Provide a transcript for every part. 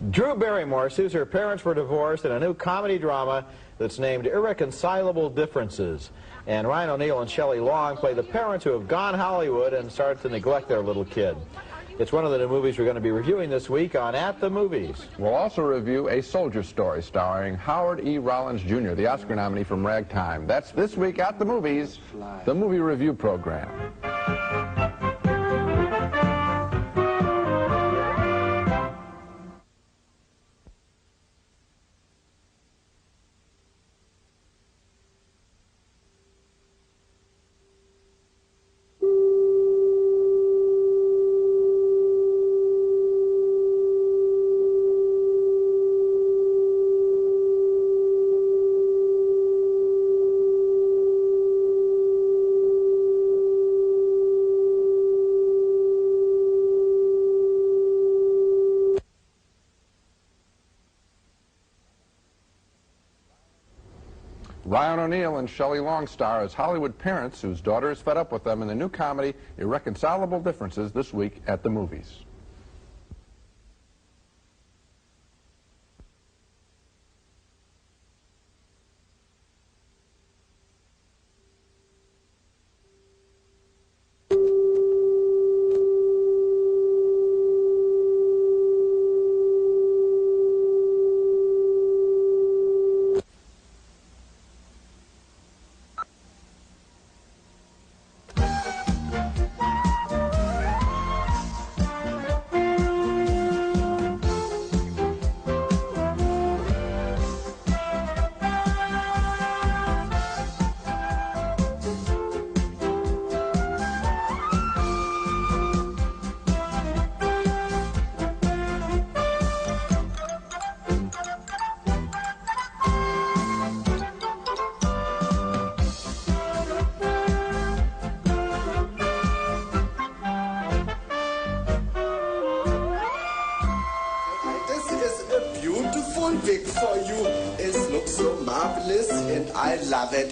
Drew Barrymore sues her parents for divorce in a new comedy drama that's named Irreconcilable Differences. And Ryan O'Neal and Shelley Long play the parents who have gone Hollywood and started to neglect their little kid. It's one of the new movies we're going to be reviewing this week on At the Movies. We'll also review A Soldier Story starring Howard E. Rollins Jr., the Oscar nominee from Ragtime. That's this week at the Movies, the movie review program. Ryan O'Neal and Shelley Long star as Hollywood parents whose daughter is fed up with them in the new comedy Irreconcilable Differences this week at the Movies. Big for you. It looks so marvelous and I love it.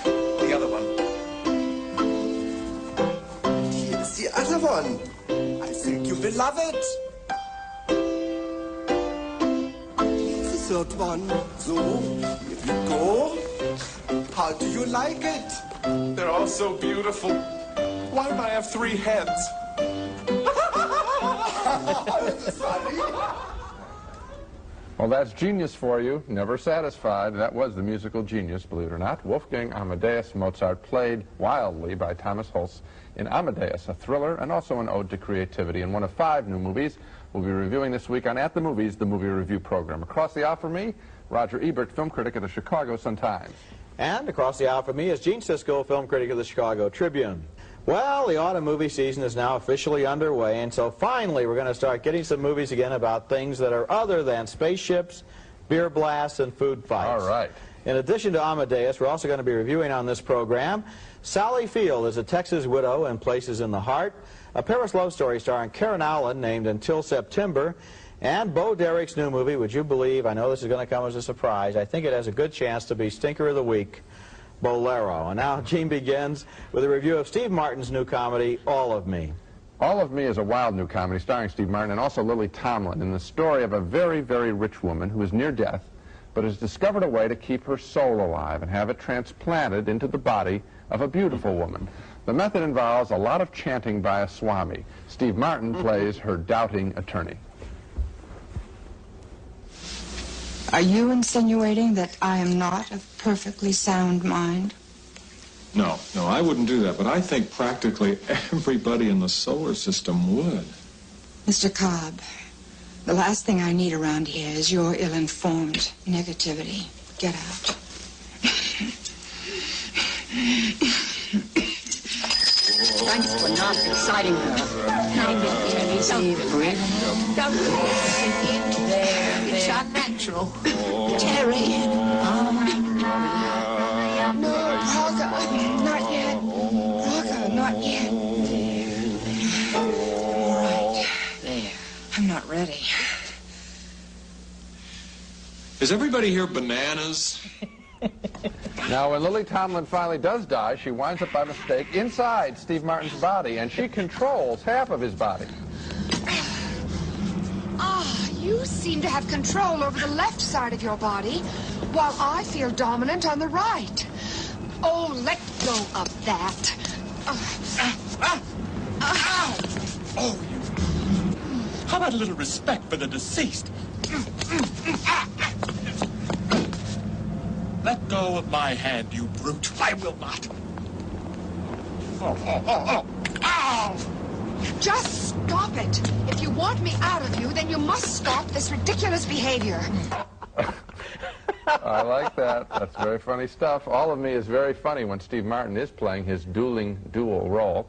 The other one. Here's the other one. I think you will love it. Here's the third one. So, here we go. How do you like it? They're all so beautiful. Why do I have 3 heads? This is funny. Well, that's genius for you. Never satisfied. That was the musical genius, believe it or not. Wolfgang Amadeus Mozart, played wildly by Thomas Hulce in Amadeus, a thriller and also an ode to creativity, and one of 5 new movies we'll be reviewing this week on At the Movies, the movie review program. Across the aisle from me, Roger Ebert, film critic of the Chicago Sun-Times. And across the aisle from me is Gene Siskel, film critic of the Chicago Tribune. Well, the autumn movie season is now officially underway, and so finally we're going to start getting some movies again about things that are other than spaceships, beer blasts, and food fights. All right. In addition to Amadeus, we're also going to be reviewing on this program Sally Field is a Texas widow and Places in the Heart, a Paris love story starring Karen Allen named Until September, and Bo Derek's new movie, would you believe, I know this is going to come as a surprise, I think it has a good chance to be Stinker of the Week, Bolero. And now Gene begins with a review of Steve Martin's new comedy, All of Me. All of Me is a wild new comedy starring Steve Martin and also Lily Tomlin, in the story of a very, very rich woman who is near death but has discovered a way to keep her soul alive and have it transplanted into the body of a beautiful woman. The method involves a lot of chanting by a swami. Steve Martin plays her doubting attorney. Are you insinuating that I am not of perfectly sound mind? No, I wouldn't do that, but I think practically everybody in the solar system would. Mr. Cobb, the last thing I need around here is your ill-informed negativity. Get out. Thanks for not exciting her. Kind of easy, Britt. There. It's unnatural. Terry. No, Parker, not yet. Parker, not yet. Right. There. I'm not ready. Is everybody here bananas? Now, when Lily Tomlin finally does die, she winds up by mistake inside Steve Martin's body, and she controls half of his body. Ah, You seem to have control over the left side of your body, while I feel dominant on the right. Oh, let go of that. Oh, you... How about a little respect for the deceased? Let go of my hand, you brute. I will not. Ow! Just stop it. If you want me out of you, then you must stop this ridiculous behavior. I like that. That's very funny stuff. All of Me is very funny when Steve Martin is playing his dual role.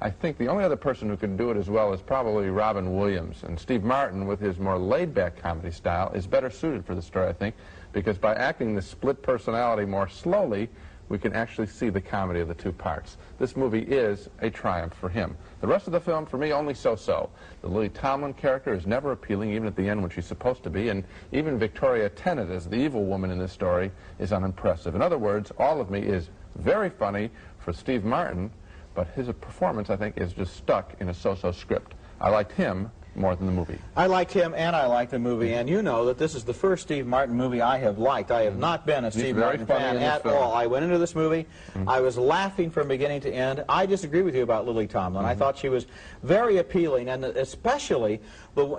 I think the only other person who can do it as well is probably Robin Williams. And Steve Martin, with his more laid-back comedy style, is better suited for the story, I think, because by acting the split personality more slowly, we can actually see the comedy of the two parts. This movie is a triumph for him. The rest of the film, for me, only so-so. The Lily Tomlin character is never appealing, even at the end when she's supposed to be, and even Victoria Tennant as the evil woman in this story is unimpressive. In other words, All of Me is very funny for Steve Martin, but his performance, I think, is just stuck in a so-so script. I liked him more than the movie. I liked him and I liked the movie, and you know that this is the first Steve Martin movie I have liked. I have not been a Steve Martin fan at all. I went into this movie, I was laughing from beginning to end. I disagree with you about Lily Tomlin. I thought she was very appealing, and especially,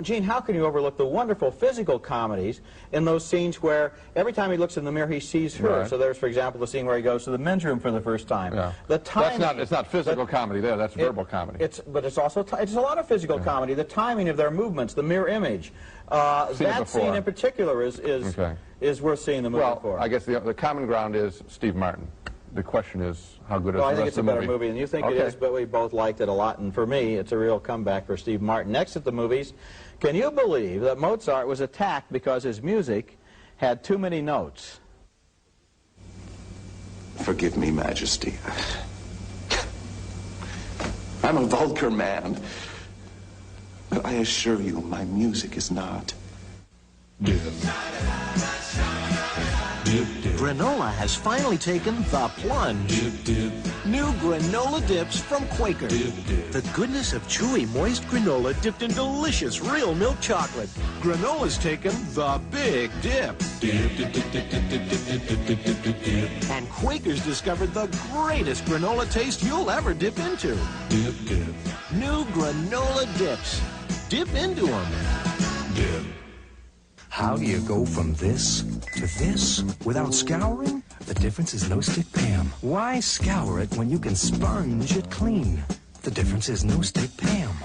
Gene, how can you overlook the wonderful physical comedies in those scenes where every time he looks in the mirror he sees her? Right. So there's, for example, the scene where he goes to the men's room for the first time. Yeah. The timing, it's not physical comedy there, that's verbal comedy. But it's also, it's a lot of physical comedy. The timing of their movements, the mirror image. That scene in particular is worth seeing the movie for. Well, I guess the common ground is Steve Martin. The question is how good is the rest of the movie. I think it's a better movie than you think it is, but we both liked it a lot, and for me, it's a real comeback for Steve Martin. Next at the movies, can you believe that Mozart was attacked because his music had too many notes? Forgive me, Majesty. I'm a vulgar man. But I assure you, my music is not. Granola has finally taken the plunge. New granola dips from Quaker. The goodness of chewy, moist granola dipped in delicious real milk chocolate. Granola's taken the big dip. And Quaker's discovered the greatest granola taste you'll ever dip into. New granola dips. Dip into them. How do you go from this to this without scouring? The difference is no stick Pam. Why scour it when you can sponge it clean? The difference is no stick Pam.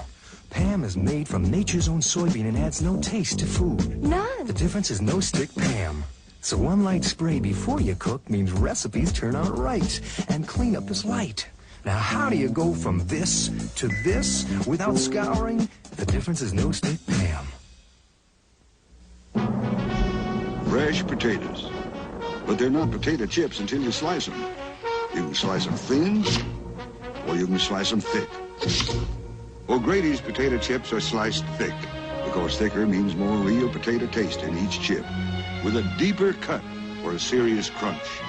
Pam is made from nature's own soybean and adds no taste to food. None. The difference is no stick Pam. So one light spray before you cook means recipes turn out right and cleanup is light. Now how do you go from this to this without scouring? The difference is no stick Pam. Fresh potatoes. But they're not potato chips until you slice them. You can slice them thin, or you can slice them thick. O'Grady's potato chips are sliced thick, because thicker means more real potato taste in each chip, with a deeper cut or a serious crunch.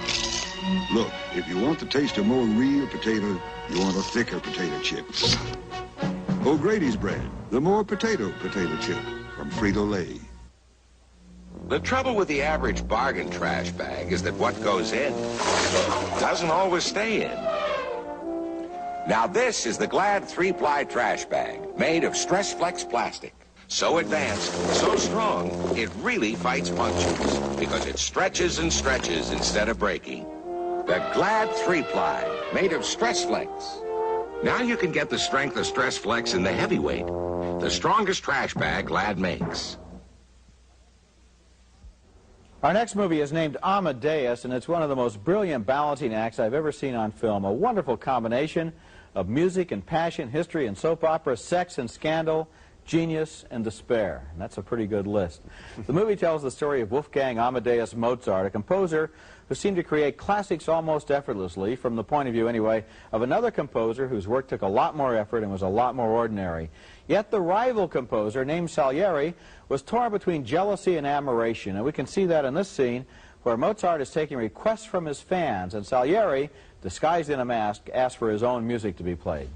Look, if you want the taste of more real potato, you want a thicker potato chip. O'Grady's brand, the more potato chip from Frito-Lay. The trouble with the average bargain trash bag is that what goes in doesn't always stay in. Now this is the Glad 3-ply trash bag, made of Stress Flex plastic. So advanced, so strong, it really fights punctures, because it stretches and stretches instead of breaking. The Glad 3-ply, made of Stress Flex. Now you can get the strength of Stress Flex in the heavyweight, the strongest trash bag Glad makes. Our next movie is named Amadeus, and it's one of the most brilliant balancing acts I've ever seen on film. A wonderful combination of music and passion, history and soap opera, sex and scandal, genius and despair. And that's a pretty good list. The movie tells the story of Wolfgang Amadeus Mozart, a composer who seemed to create classics almost effortlessly, from the point of view, anyway, of another composer whose work took a lot more effort and was a lot more ordinary. Yet the rival composer, named Salieri, was torn between jealousy and admiration, and we can see that in this scene where Mozart is taking requests from his fans, and Salieri, disguised in a mask, asks for his own music to be played.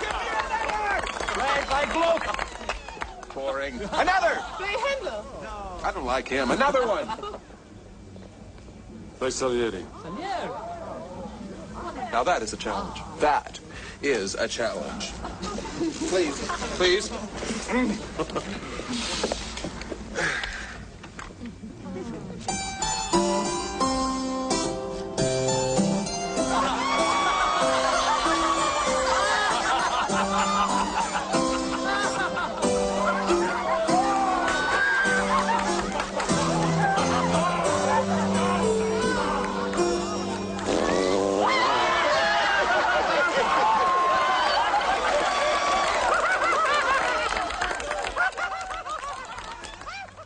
Give me boring. Another! Play Handel. I don't like him. Another one. Play Salieri. Salieri. Now that is a challenge. That is a challenge. Please, please.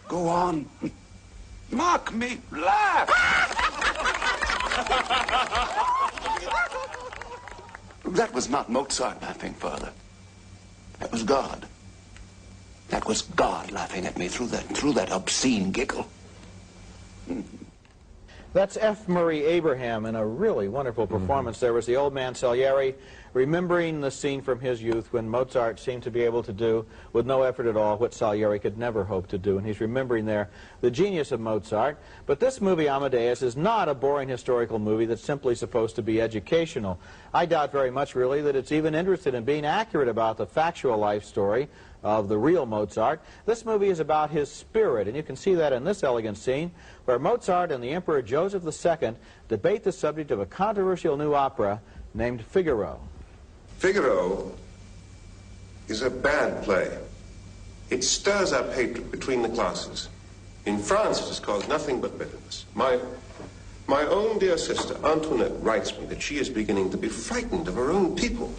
Go on. Mock me. Laugh. That was not Mozart laughing, Father. That was God. That was God laughing at me through that obscene giggle. That's F. Murray Abraham in a really wonderful performance. There was the old man Salieri remembering the scene from his youth when Mozart seemed to be able to do, with no effort at all, what Salieri could never hope to do. And he's remembering there the genius of Mozart. But this movie, Amadeus, is not a boring historical movie that's simply supposed to be educational. I doubt very much, really, that it's even interested in being accurate about the factual life story of the real Mozart. This movie is about his spirit, and you can see that in this elegant scene where Mozart and the Emperor Joseph II debate the subject of a controversial new opera named Figaro. Figaro is a bad play. It stirs up hatred between the classes. In France, it has caused nothing but bitterness. My own dear sister, Antoinette, writes me that she is beginning to be frightened of her own people.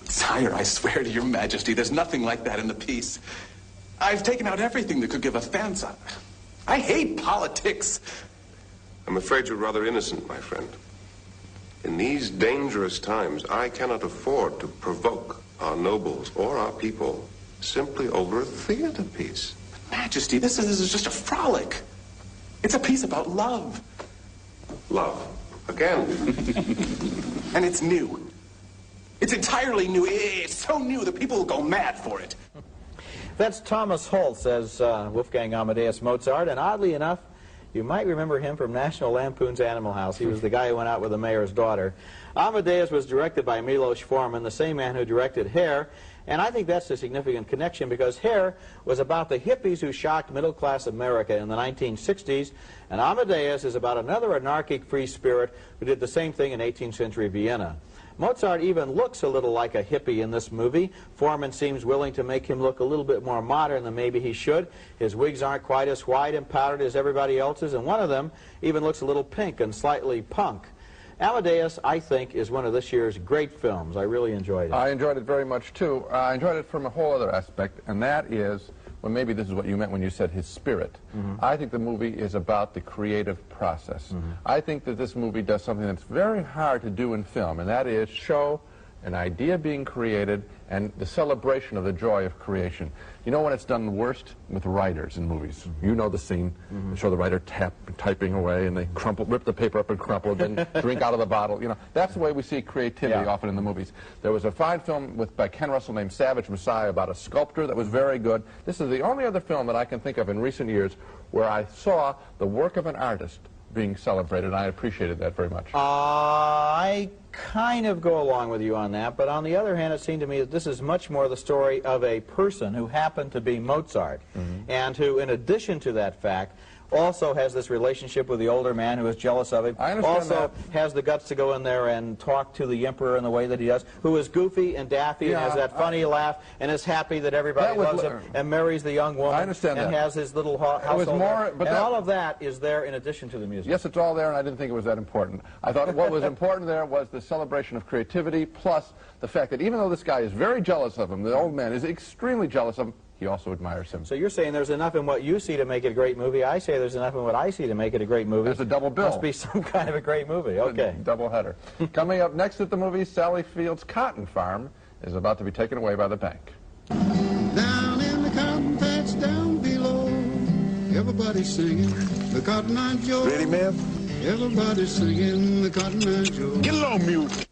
Sire, I swear to your majesty, there's nothing like that in the piece. I've taken out everything that could give offense. I hate politics. I'm afraid you're rather innocent, my friend. In these dangerous times, I cannot afford to provoke our nobles or our people simply over a theater piece. Majesty, this is just a frolic. It's a piece about love. Love. Again. And it's new. It's entirely new. It's so new that people will go mad for it. That's Thomas Holtz as Wolfgang Amadeus Mozart, and oddly enough, you might remember him from National Lampoon's Animal House. He was the guy who went out with the mayor's daughter. Amadeus was directed by Milos Forman, the same man who directed Hair, and I think that's a significant connection because Hair was about the hippies who shocked middle-class America in the 1960s, and Amadeus is about another anarchic free spirit who did the same thing in 18th century Vienna. Mozart even looks a little like a hippie in this movie. Forman seems willing to make him look a little bit more modern than maybe he should. His wigs aren't quite as white and powdered as everybody else's, and one of them even looks a little pink and slightly punk. Amadeus, I think, is one of this year's great films. I really enjoyed it. I enjoyed it very much, too. I enjoyed it from a whole other aspect, and that is, well, maybe this is what you meant when you said his spirit. I think the movie is about the creative process. I think that this movie does something that's very hard to do in film, and that is show an idea being created and the celebration of the joy of creation. You know when it's done worst? With writers in movies. You know the scene. They show the writer typing away, and they rip the paper up and crumple it, then drink out of the bottle. You know, that's the way we see creativity often in the movies. There was a fine film by Ken Russell named Savage Messiah about a sculptor that was very good. This is the only other film that I can think of in recent years where I saw the work of an artist being celebrated, and I appreciated that very much. I kind of go along with you on that, but on the other hand, it seemed to me that this is much more the story of a person who happened to be Mozart, and who, in addition to that fact, also has this relationship with the older man who is jealous of him. I understand also has the guts to go in there and talk to the emperor in the way that he does, who is goofy and daffy and has that funny laugh and is happy that everybody loves him and marries the young woman. I understand and has his little household. And all of that is there in addition to the music. Yes, it's all there, and I didn't think it was that important. I thought what was important there was the celebration of creativity, plus the fact that even though this guy is very jealous of him, the old man is extremely jealous of him, he also admires him. So you're saying there's enough in what you see to make it a great movie. I say there's enough in what I see to make it a great movie. There's a double bill. Must be some kind of a great movie. Okay. Double header. Coming up next at the movies, Sally Field's cotton farm is about to be taken away by the bank. Down in the cotton patch down below, everybody's singing the Cotton Eye Joe. Ready, ma'am? Everybody's singing the Cotton Eye Joe. Get a little mute.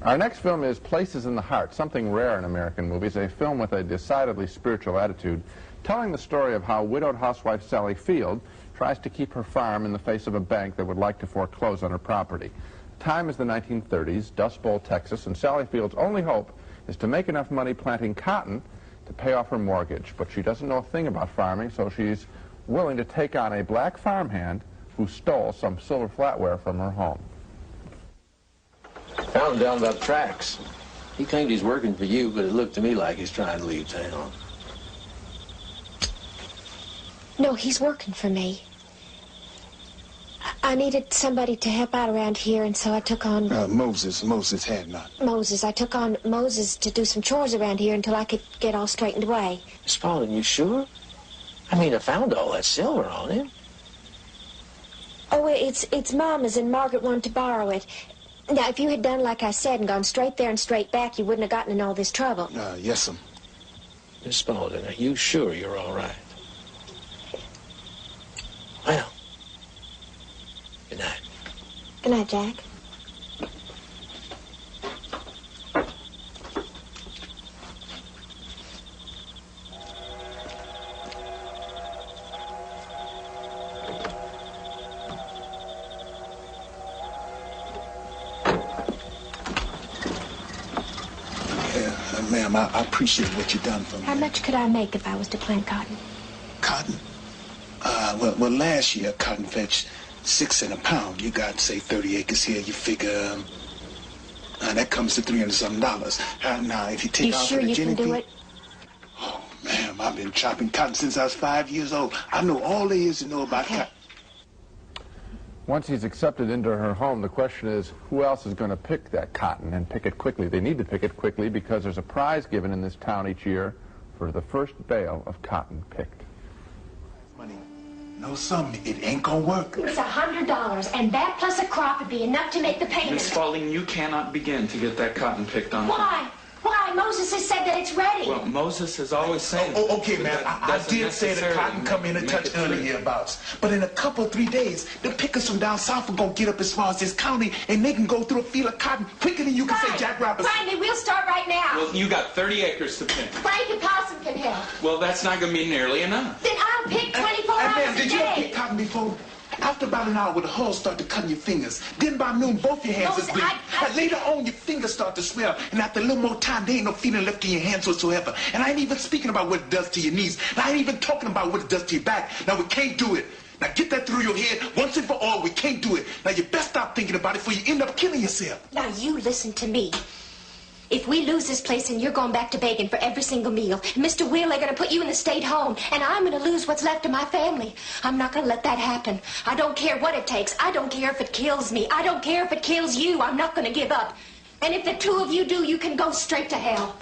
Our next film is Places in the Heart, something rare in American movies, a film with a decidedly spiritual attitude, telling the story of how widowed housewife Sally Field tries to keep her farm in the face of a bank that would like to foreclose on her property. Time is the 1930s, Dust Bowl, Texas, and Sally Field's only hope is to make enough money planting cotton to pay off her mortgage. But she doesn't know a thing about farming, so she's willing to take on a black farmhand who stole some silver flatware from her home. Found him down by the tracks. He claimed he's working for you, but it looked to me like he's trying to leave town. No, he's working for me. I needed somebody to help out around here, and so I took on... Moses had not. Moses. I took on Moses to do some chores around here until I could get all straightened away. Miss Spaulding, you sure? I mean, I found all that silver on him. Oh, it's Mama's, and Margaret wanted to borrow it. Now, if you had done like I said and gone straight there and straight back, you wouldn't have gotten in all this trouble. Yes, sir. Miss Spaulding, are you sure you're all right? Well, good night. Good night, Jack. Ma'am, I appreciate what you've done for me. How much could I make if I was to plant cotton? Cotton? Well, last year, cotton fetched 6 cents a pound. You got, say, 30 acres here. You figure, that comes to $300-something. Now, if you take off sure the you can do it? Oh, ma'am, I've been chopping cotton since I was 5 years old. I know all there is to know about cotton. Once he's accepted into her home, the question is, who else is going to pick that cotton and pick it quickly? They need to pick it quickly because there's a prize given in this town each year for the first bale of cotton picked. Money. No, some, it ain't gonna work. It's $100, and that plus a crop would be enough to make the payment. Miss Spaulding, you cannot begin to get that cotton picked on. Why? Why? Moses has said that it's ready. Well, Moses has always said... Oh, okay, man. I did say the cotton come in a touch early hereabouts. But in a couple, 3 days, the pickers from down south are going to get up as far as this county, and they can go through a field of cotton quicker than you can say Jack Robinson. Fine, we'll start right now. Well, you got 30 acres to pick. Frank and Possum can help. Well, that's not going to be nearly enough. Then I'll pick 24 hours man, a day. did you ever pick cotton before? After about an hour, the hulls start to cut in your fingers. Then by noon, both your hands is bleeding. Later on, your fingers start to swell. And after a little more time, there ain't no feeling left in your hands whatsoever. And I ain't even speaking about what it does to your knees. And I ain't even talking about what it does to your back. Now, we can't do it. Now, get that through your head once and for all. We can't do it. Now, you best stop thinking about it before you end up killing yourself. Now, you listen to me. If we lose this place and you're going back to begging for every single meal, Mr. Will, they're going to put you in the state home, and I'm going to lose what's left of my family. I'm not going to let that happen. I don't care what it takes. I don't care if it kills me. I don't care if it kills you. I'm not going to give up. And if the two of you do, you can go straight to hell.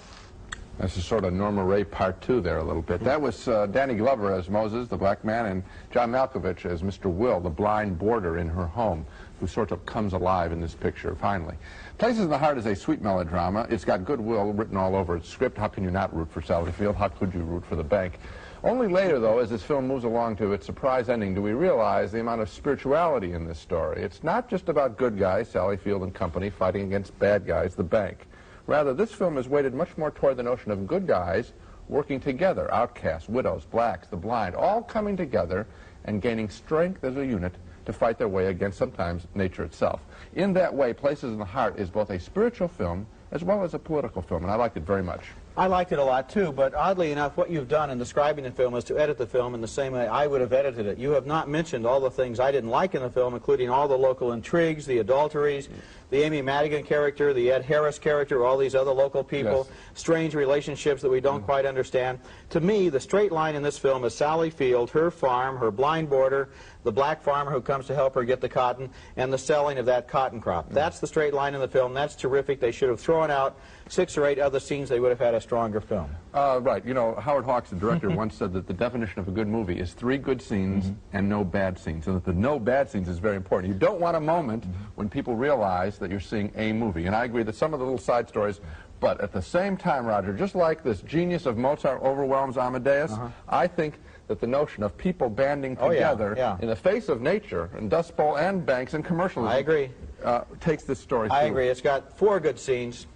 This is sort of Norma Ray Part 2 there a little bit. That was Danny Glover as Moses, the black man, and John Malkovich as Mr. Will, the blind boarder in her home, who sort of comes alive in this picture, finally. Places in the Heart is a sweet melodrama. It's got goodwill written all over its script. How can you not root for Sally Field? How could you root for the bank? Only later, though, as this film moves along to its surprise ending, do we realize the amount of spirituality in this story. It's not just about good guys, Sally Field and company, fighting against bad guys, the bank. Rather, this film is weighted much more toward the notion of good guys working together, outcasts, widows, blacks, the blind, all coming together and gaining strength as a unit to fight their way against sometimes nature itself. In that way, Places in the Heart is both a spiritual film as well as a political film, and I liked it very much. I liked it a lot too, but oddly enough, what you've done in describing the film is to edit the film in the same way I would have edited it. You have not mentioned all the things I didn't like in the film, including all the local intrigues, the adulteries, the Amy Madigan character, the Ed Harris character, all these other local people, strange relationships that we don't quite understand. To me, the straight line in this film is Sally Field, her farm, her blind boarder, the black farmer who comes to help her get the cotton, and the selling of that cotton crop. That's the straight line in the film. That's terrific. They should have thrown out 6 or 8 other scenes. They would have had a stronger film. Right. You know, Howard Hawks, the director, once said that the definition of a good movie is 3 good scenes and no bad scenes, and that the no bad scenes is very important. You don't want a moment when people realize that you're seeing a movie. And I agree that some of the little side stories, but at the same time, Roger, just like this genius of Mozart overwhelms Amadeus, I think that the notion of people banding together in the face of nature and Dust Bowl and banks and commercialism takes this story through? I agree. It's got 4 good scenes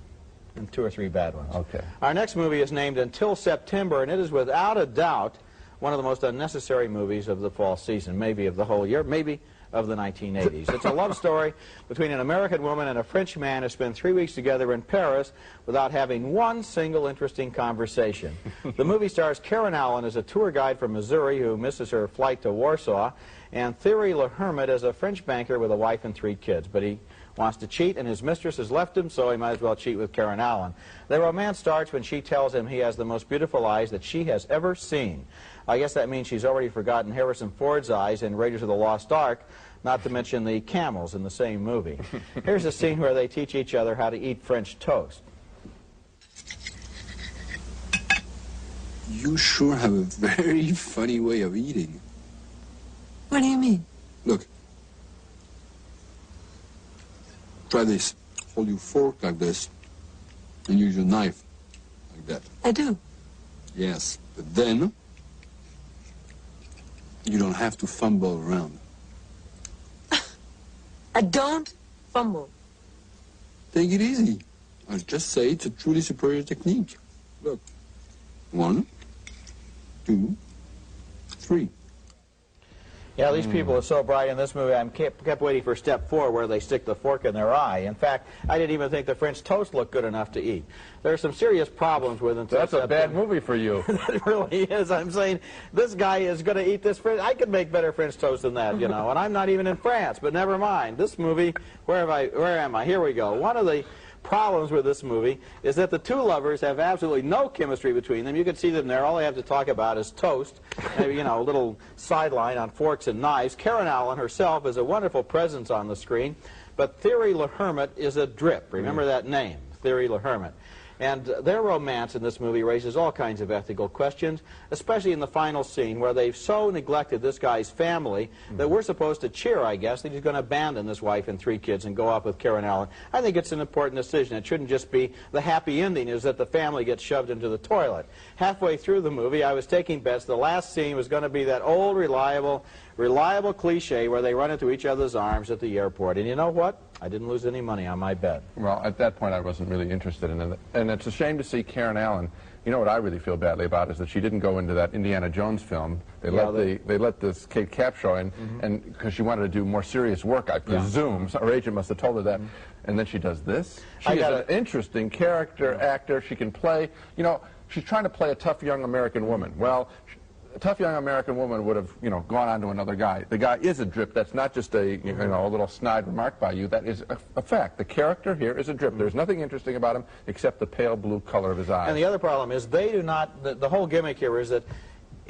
and 2 or 3 bad ones. Okay. Our next movie is named Until September, and it is without a doubt one of the most unnecessary movies of the fall season, maybe of the whole year, maybe of the 1980s. It's a love story between an American woman and a French man who spend 3 weeks together in Paris without having one single interesting conversation. The movie stars Karen Allen as a tour guide from Missouri who misses her flight to Warsaw, and Thierry Le Hermit as a French banker with a wife and 3 kids. But he wants to cheat, and his mistress has left him, so he might as well cheat with Karen Allen. Their romance starts when she tells him he has the most beautiful eyes that she has ever seen. I guess that means she's already forgotten Harrison Ford's eyes in Raiders of the Lost Ark, not to mention the camels in the same movie. Here's a scene where they teach each other how to eat French toast. You sure have a very funny way of eating. What do you mean? Look. Try this. Hold your fork like this, and use your knife like that. I do. Yes, but then you don't have to fumble around. I don't fumble. Take it easy. I'll just say it's a truly superior technique. Look. 1, 2, 3. Yeah, these people are so bright in this movie. I kept waiting for step 4 where they stick the fork in their eye. In fact, I didn't even think the French toast looked good enough to eat. There are some serious problems with it. That's a bad movie for you. It really is. I'm saying this guy is going to eat this French. I could make better French toast than that, you know, and I'm not even in France, but never mind. This movie, where am I? Here we go. One of the problems with this movie is that the 2 lovers have absolutely no chemistry between them. You can see them there. All they have to talk about is toast, maybe, you know, a little sideline on forks and knives. Karen Allen herself is a wonderful presence on the screen, but Thierry Le Hermit is a drip. Remember that name, Thierry Le Hermit. And their romance in this movie raises all kinds of ethical questions, especially in the final scene where they've so neglected this guy's family that we're supposed to cheer, I guess, that he's going to abandon this wife and 3 kids and go off with Karen Allen. I think it's an important decision. It shouldn't just be the happy ending is that the family gets shoved into the toilet. Halfway through the movie, I was taking bets the last scene was going to be that old, reliable cliche where they run into each other's arms at the airport. And you know what? I didn't lose any money on my bet. Well, at that point, I wasn't really interested in it. And it's a shame to see Karen Allen. You know what I really feel badly about is that she didn't go into that Indiana Jones film. They let this Kate Capshaw in, and because she wanted to do more serious work, I presume. So her agent must have told her that. And then she does this. She is an interesting character actor. She can play. You know, she's trying to play a tough young American woman. Well, a tough young American woman would have, you know, gone on to another guy. The guy is a drip. That's not just a, you know, a little snide remark by you. That is a fact. The character here is a drip. There's nothing interesting about him except the pale blue color of his eyes. And the other problem is they do not, the whole gimmick here is that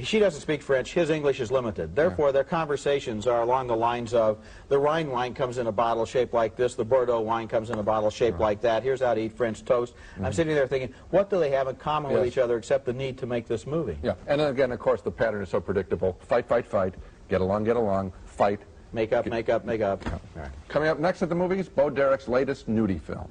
she doesn't speak French. His English is limited. Therefore, their conversations are along the lines of the Rhine wine comes in a bottle shaped like this, the Bordeaux wine comes in a bottle shaped like that. Here's how to eat French toast. I'm sitting there thinking, what do they have in common with each other except the need to make this movie? Yeah, and then again, of course, the pattern is so predictable. Fight, fight, fight. Get along, fight. Make up, make up, make up. Yeah. All right. Coming up next at the movies, Bo Derek's latest nudie film.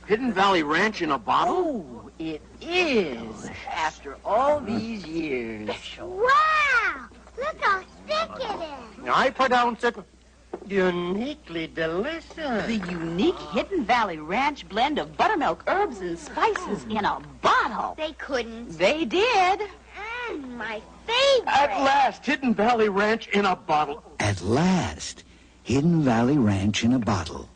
Hidden Valley Ranch in a bottle? Oh, it is. After all these years. Wow! Look how thick it is. I pronounce it uniquely delicious. The unique Hidden Valley Ranch blend of buttermilk, herbs, and spices in a bottle. They couldn't. They did. My favorite. At last, Hidden Valley Ranch in a bottle. At last, Hidden Valley Ranch in a bottle.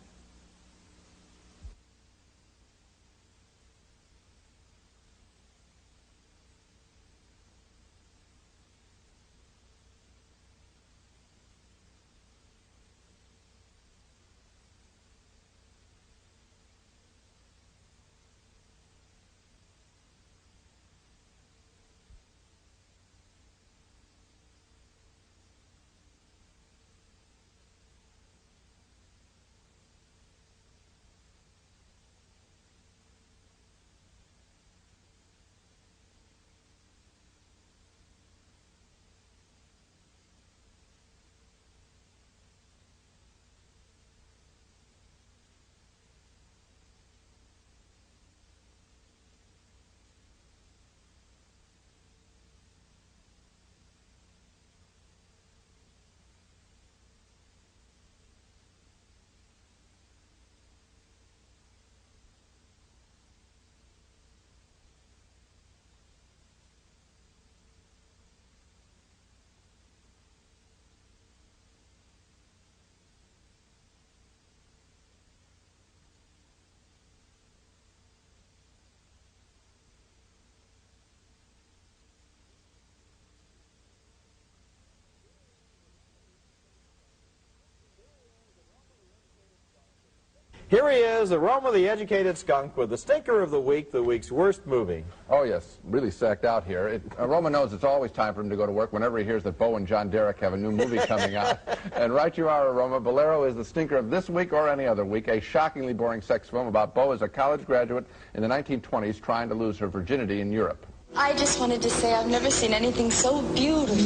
Here he is, Aroma the Educated Skunk, with the stinker of the week, the week's worst movie. Oh, yes, really sacked out here. Aroma knows it's always time for him to go to work whenever he hears that Bo and John Derek have a new movie coming out. And right you are, Aroma. Bolero is the stinker of this week or any other week, a shockingly boring sex film about Bo as a college graduate in the 1920s trying to lose her virginity in Europe. I just wanted to say I've never seen anything so beautiful.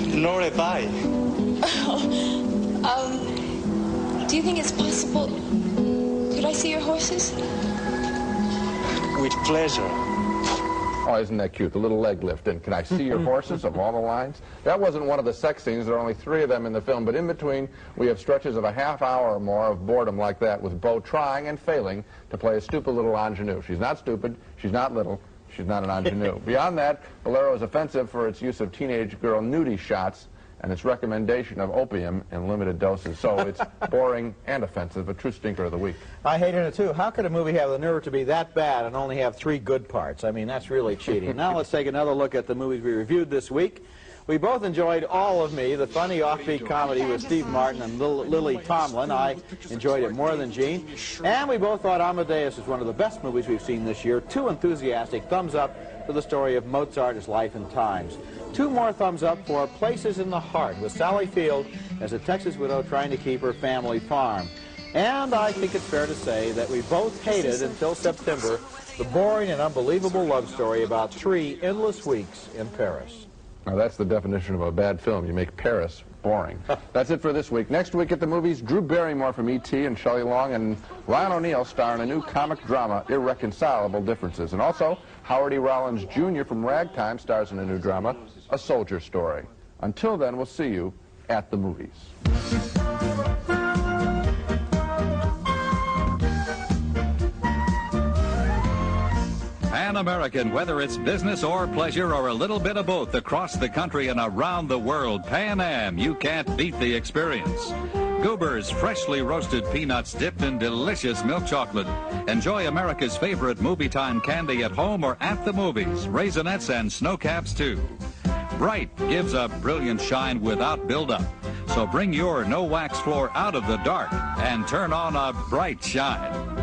Nor have I. Do you think it's possible? Could I see your horses? With pleasure. Oh, isn't that cute? The little leg lift. And can I see your horses of all the lines? That wasn't one of the sex scenes. There are only 3 of them in the film. But in between, we have stretches of a half hour or more of boredom like that, with Bo trying and failing to play a stupid little ingenue. She's not stupid. She's not little. She's not an ingenue. Beyond that, Bolero is offensive for its use of teenage girl nudie shots and its recommendation of opium in limited doses. So it's boring and offensive, a true stinker of the week. I hated it too. How could a movie have the nerve to be that bad and only have 3 good parts? I mean, that's really cheating. Now let's take another look at the movies we reviewed this week. We both enjoyed All of Me, the funny offbeat comedy with Steve Martin and Lily Tomlin. I enjoyed it more than Gene. And we both thought Amadeus was one of the best movies we've seen this year. 2 enthusiastic thumbs up for the story of Mozart, his life and times. 2 more thumbs up for Places in the Heart, with Sally Field as a Texas widow trying to keep her family farm. And I think it's fair to say that we both hated, until September, the boring and unbelievable love story about 3 endless weeks in Paris. Now that's the definition of a bad film. You make Paris boring. That's it for this week. Next week at the movies, Drew Barrymore from E.T. and Shelley Long and Ryan O'Neal star in a new comic drama, Irreconcilable Differences. And also, Howard E. Rollins Jr. from Ragtime stars in a new drama, A Soldier Story. Until then, we'll see you at the movies. Pan American, whether it's business or pleasure or a little bit of both, across the country and around the world, Pan Am, you can't beat the experience. Goober's freshly roasted peanuts dipped in delicious milk chocolate. Enjoy America's favorite movie time candy at home or at the movies. Raisinets and Snowcaps too. Bright gives a brilliant shine without buildup. So bring your no wax floor out of the dark and turn on a bright shine.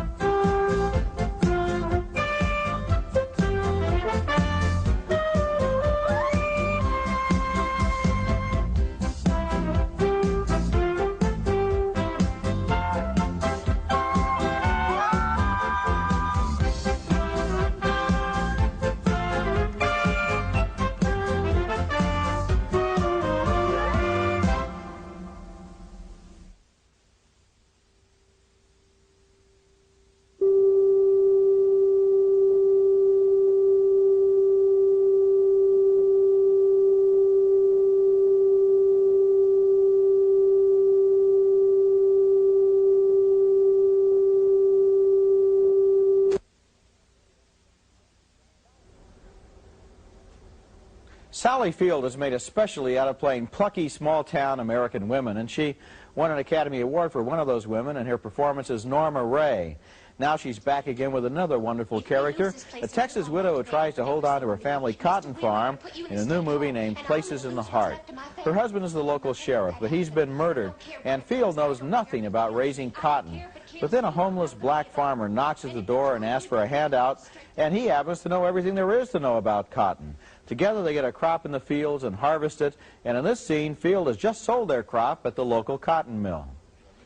Sally Field is made especially out of playing plucky, small-town American women, and she won an Academy Award for one of those women, and her performance is Norma Ray. Now she's back again with another wonderful character, a Texas widow who tries to hold on to her family cotton farm in a new movie named Places in the Heart. Her husband is the local sheriff, but he's been murdered, and Field knows nothing about raising cotton. But then a homeless black farmer knocks at the door and asks for a handout, and he happens to know everything there is to know about cotton. Together they get a crop in the fields and harvest it, and in this scene, Field has just sold their crop at the local cotton mill.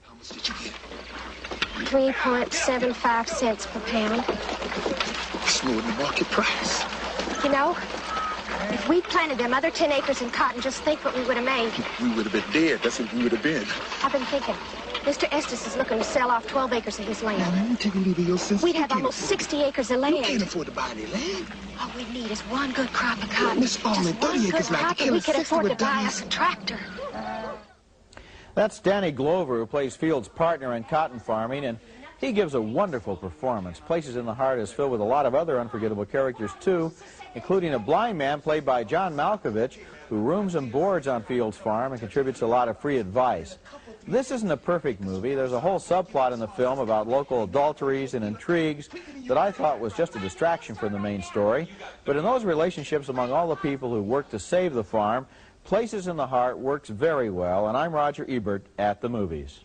How much did you get? 3.75 cents per pound. It's more than the market price. You know, if we'd planted them other 10 acres in cotton, just think what we would have made. We would have been dead. That's what we would have been. I've been thinking. Mr. Estes is looking to sell off 12 acres of his land. Now, you taking me to your senses? We'd have almost 60 acres of land. You can't afford to buy any land. All we need is one good crop of cotton. Miss Ballman, 30 acres like and we could afford to buy us a tractor. That's Danny Glover, who plays Field's partner in cotton farming, and he gives a wonderful performance. Places in the Heart is filled with a lot of other unforgettable characters, too, including a blind man played by John Malkovich, who rooms and boards on Field's farm and contributes a lot of free advice. This isn't a perfect movie. There's a whole subplot in the film about local adulteries and intrigues that I thought was just a distraction from the main story. But in those relationships among all the people who work to save the farm, Places in the Heart works very well, and I'm Roger Ebert at the movies.